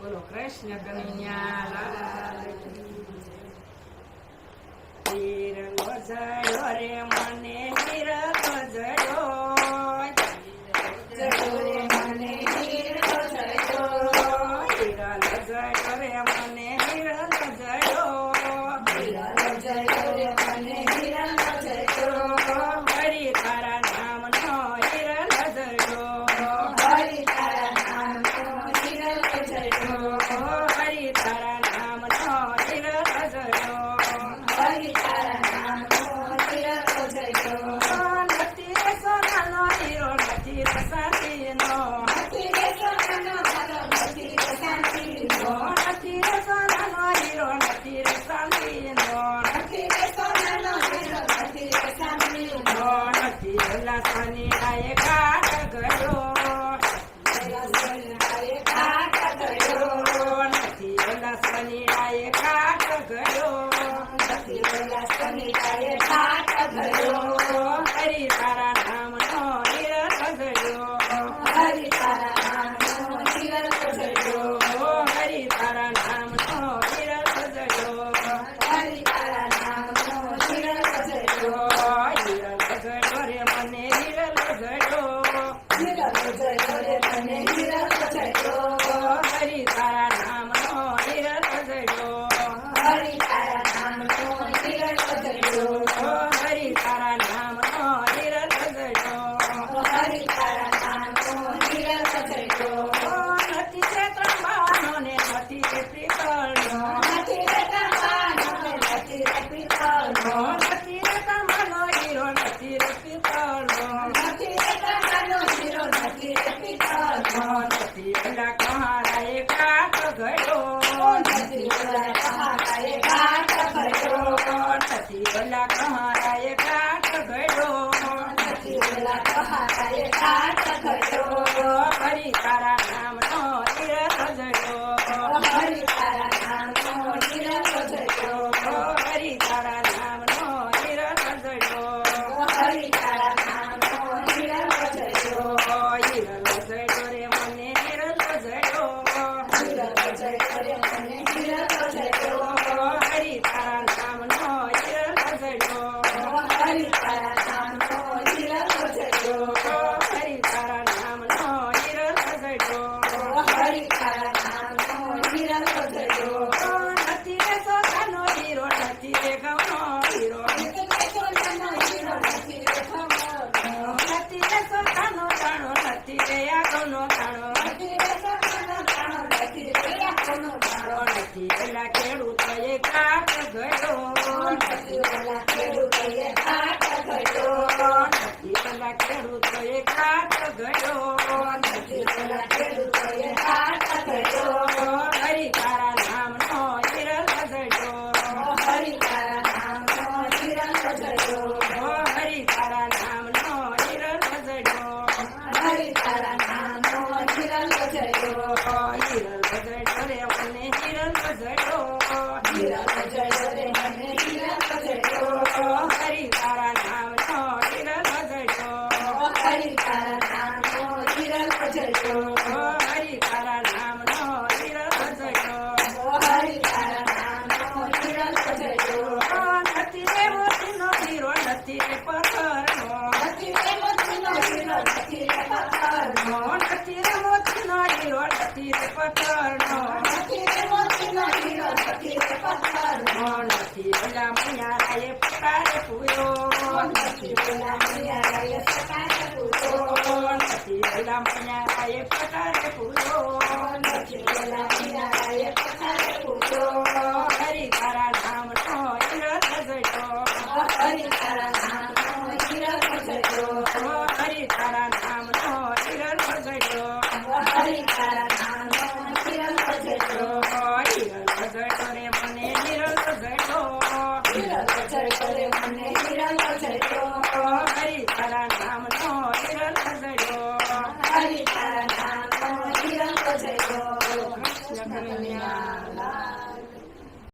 બોલો કૃષ્ણ કનૈયા લાલ કી. હિરલો જડ્યો રે મને હિરલો જડ્યો, જડ્યો રે મને હિરલો જડ્યો, હિરલો જડ્યો રે મને હિરલો જડ્યો, હિરલો જડ્યો રે મને હિરલો જડ્યો, હરી તારા નામનો હિરલો જડ્યો, હરી તારા નામનો હિરલો જડ્યો, હરી તારા નામનો હિરલો જડ્યો, હરી તારા નામનો હિરલો જડ્યો, નથી રે સોનાનો હીરો નથી રે શાંતિનો, નથી રે સોનાનો મારો નથી રે શાંતિનો, નથી રે સોનાનો હીરો નથી રે શાંતિનો, નથી રે સોનાનો હીરો નથી રે શાંતિનો, નથી ઓલા સોનીડાએ કાટ ગયો, પેલા સોનાએ કાટ ગયો, નથી ઓલા સોનીડાએ કાટ ગયો, નથી પેલા સોનાએ કાટ ગયો, હરી તારા નામનો હીરો જડ્યો, હરી તારા નામનો હિરલો જડ્યો, હરી તારા નામનો હીરો જડ્યો, હરી તારા નામનો હિરલો જડ્યો, હીરો જડ્યો રે મને હીરો જડ્યો, હિરલો જડ્યો રે મને હિરલો જડ્યો, હરી તારા નામનો હીરો જડ્યો, હરી તારા નામનો હિરલો જડ્યો, હરી તારા નામનો હીરો જડ્યો, હરી તારા નામનો હિરલો જડ્યો, નથી છે ત્રંબાનો ને નથી છે પીપળનો, નથી રે તાંબાનો ને નથી રે પિત્તળનો, નથી રે તાંબાનો હીરો નથી રે પીપળનો, નથી રે તાંબાનો હીરો નથી રે પિત્તળનો, નથી ઓલા કહારાએ કાટ ગયો, નથી ઓલા પહાડાએ કાટ ગયો, નથી ઓલા કહારાએ કાટ ગયો, નથી ઓલા પહાડાએ કાટ ગયો, હરી તારા નામનો હીરો જડ્યો, હરી તારા નામનો હિરલો જડ્યો, હરી તારા નામનો હીરો જડ્યો, હરી તારા નામનો હિરલો જડ્યો, હીરો જડ્યો રે મને હીરો જડ્યો, હિરલો જડ્યો રે મને હિરલો જડ્યો, હરી તારા નામનો હીરો જડ્યો, હરી તારા નામનો હિરલો જડ્યો, હરી તારા નામનો હીરો જડ્યો, હરી તારા નામનો હિરલો જડ્યો, નથી રે સોનાનો હીરો નથી રે ગૌનો હીરો, નથી રે સોનાનો હીરો નથી રે ખમણનો, નથી રે સોનાનો દાણો નથી રે આગળનો દાણો, નથી રે સોનાનો દાણો નથી રે આંખનો દાણો, નથી પેલા ખેડૂતોએ કાટ ગયો, નથી ઓલા ખેડૂતોએ કાટ ગયો, નથી પેલા ખેડૂતોએ કાટ ગયો, નથી ઓલા ખેડૂતોએ કાટ ગયો, હરી તારા નામનો હીરો જડ્યો, હરી તારા નામનો હિરલો જડ્યો, હરી તારા નામનો હીરો જડ્યો, હરી તારા નામનો હિરલો જડ્યો, હીરો જડ્યો રે મને હીરો જડ્યો, હિરલો જડ્યો રે મને હિરલો જડ્યો, હરી તારા નામનો હીરો જડ્યો, હરી તારા નામનો હિરલો જડ્યો, હરી તારા નામનો હીરો જડ્યો, હરી તારા નામનો હિરલો જડ્યો, નથી રે મોતીનો હીરો નથી રે પથ્થરનો, નથી રે મોતીનો હીરો નથી રે પથ્થરનો, નથી રે મોતીનો હીરો નથી રે પથ્થરનો, નથી રે મોતીનો હીરો નથી રે પથ્થરનો, નથી ઓલા મૈયારાએ પુકારે પૂયો, નથી ઓલા મૈયારાએ સકારે પૂછ્યો, નથી ઓલા મૈયારાએ પુકારે પૂયો, નથી ઓલા મૈયારાએ સકારે પૂછ્યો, હરી તારા નામનો હીરો જડ્યો, હરી તારા નામનો હિરલો જડ્યો, હરી તારા નામનો હીરો જડ્યો, હરી તારા નામનો હિરલો જડ્યો, હીરો જડ્યો રે મને હીરો જડ્યો, હિરલો જડ્યો રે મને